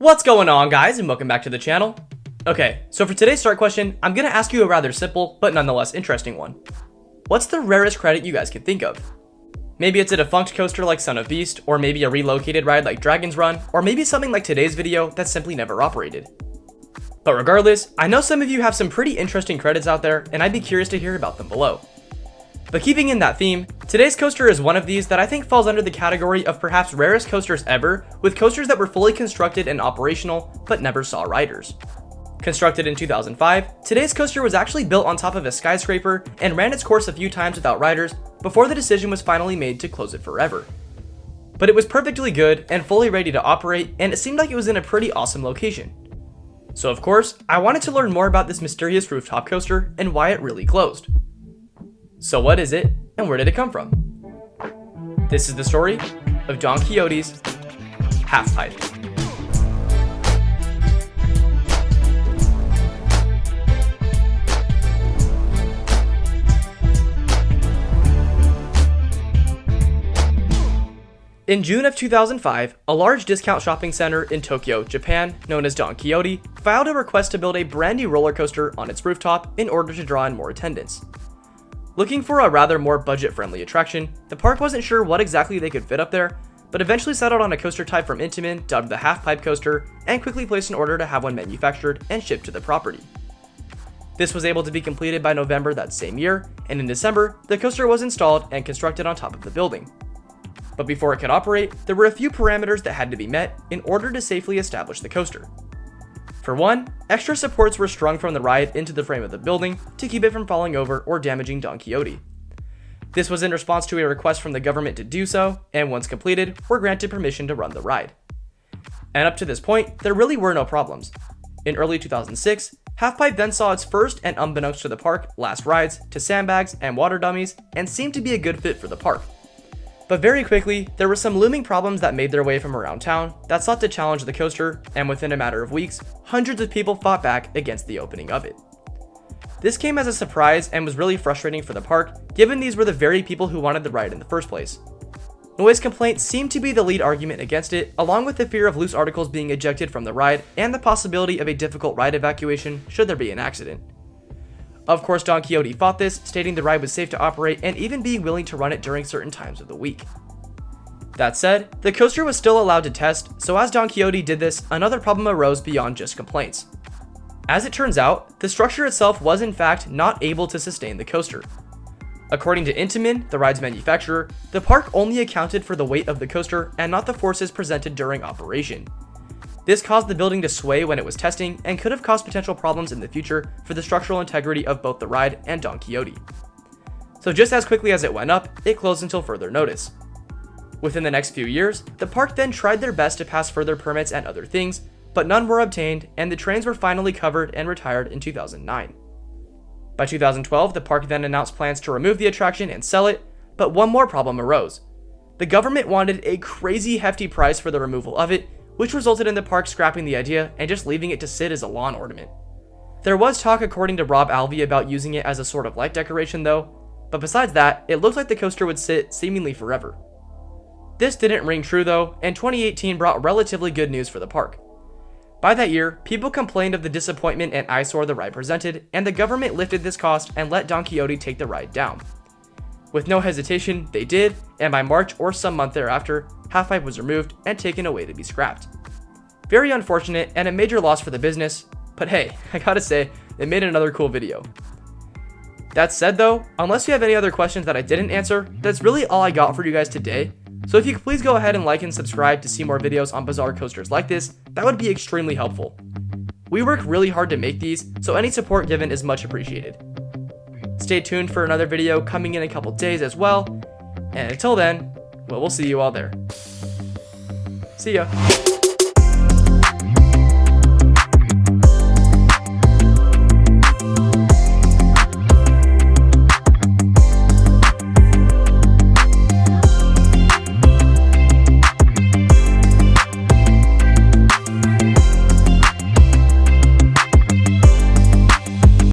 What's going on, guys, and welcome back to the channel. Okay, so for today's start question, I'm gonna ask you a rather simple but nonetheless interesting one. What's the rarest credit you guys can think of? Maybe it's a defunct coaster like Son of Beast, or maybe a relocated ride like Dragon's Run, or maybe something like today's video that simply never operated. But regardless, I know some of you have some pretty interesting credits out there, and I'd be curious to hear about them below. But keeping in that theme, today's coaster is one of these that I think falls under the category of perhaps rarest coasters ever, with coasters that were fully constructed and operational, but never saw riders. Constructed in 2005, today's coaster was actually built on top of a skyscraper and ran its course a few times without riders before the decision was finally made to close it forever. But it was perfectly good and fully ready to operate, and it seemed like it was in a pretty awesome location. So of course, I wanted to learn more about this mysterious rooftop coaster and why it really closed. So what is it, and where did it come from? This is the story of Don Quixote's half pipe. In June of 2005, a large discount shopping center in Tokyo, Japan, known as Don Quijote, filed a request to build a brand new roller coaster on its rooftop in order to draw in more attendance. Looking for a rather more budget-friendly attraction, the park wasn't sure what exactly they could fit up there, but eventually settled on a coaster type from Intamin dubbed the half-pipe coaster, and quickly placed an order to have one manufactured and shipped to the property. This was able to be completed by November that same year, and in December, the coaster was installed and constructed on top of the building. But before it could operate, there were a few parameters that had to be met in order to safely establish the coaster. For one, extra supports were strung from the ride into the frame of the building to keep it from falling over or damaging Don Quixote. This was in response to a request from the government to do so, and once completed, were granted permission to run the ride. And up to this point, there really were no problems. In early 2006, Halfpipe then saw its first and unbeknownst to the park last rides to sandbags and water dummies, and seemed to be a good fit for the park. But very quickly, there were some looming problems that made their way from around town that sought to challenge the coaster, and within a matter of weeks, hundreds of people fought back against the opening of it. This came as a surprise and was really frustrating for the park, given these were the very people who wanted the ride in the first place. Noise complaints seemed to be the lead argument against it, along with the fear of loose articles being ejected from the ride and the possibility of a difficult ride evacuation should there be an accident. Of course, Don Quixote fought this, stating the ride was safe to operate and even being willing to run it during certain times of the week. That said, the coaster was still allowed to test, so as Don Quixote did this, another problem arose beyond just complaints. As it turns out, the structure itself was in fact not able to sustain the coaster. According to Intamin, the ride's manufacturer, the park only accounted for the weight of the coaster and not the forces presented during operation. This caused the building to sway when it was testing and could have caused potential problems in the future for the structural integrity of both the ride and Don Quixote. So just as quickly as it went up, it closed until further notice. Within the next few years, the park then tried their best to pass further permits and other things, but none were obtained, and the trains were finally covered and retired in 2009. By 2012, the park then announced plans to remove the attraction and sell it, but one more problem arose. The government wanted a crazy hefty price for the removal of it, which resulted in the park scrapping the idea and just leaving it to sit as a lawn ornament. There was talk according to Rob Alvey about using it as a sort of light decoration though, but besides that, it looked like the coaster would sit seemingly forever. This didn't ring true though, and 2018 brought relatively good news for the park. By that year, people complained of the disappointment and eyesore the ride presented, and the government lifted this cost and let Don Quixote take the ride down. With no hesitation, they did, and by March or some month thereafter, Halfpipe was removed and taken away to be scrapped. Very unfortunate and a major loss for the business, but hey, I gotta say, they made another cool video. That said though, unless you have any other questions that I didn't answer, that's really all I got for you guys today. So if you could please go ahead and like and subscribe to see more videos on bizarre coasters like this, that would be extremely helpful. We work really hard to make these, so any support given is much appreciated. Stay tuned for another video coming in a couple days as well, and until then, well, we'll see you all there. See ya.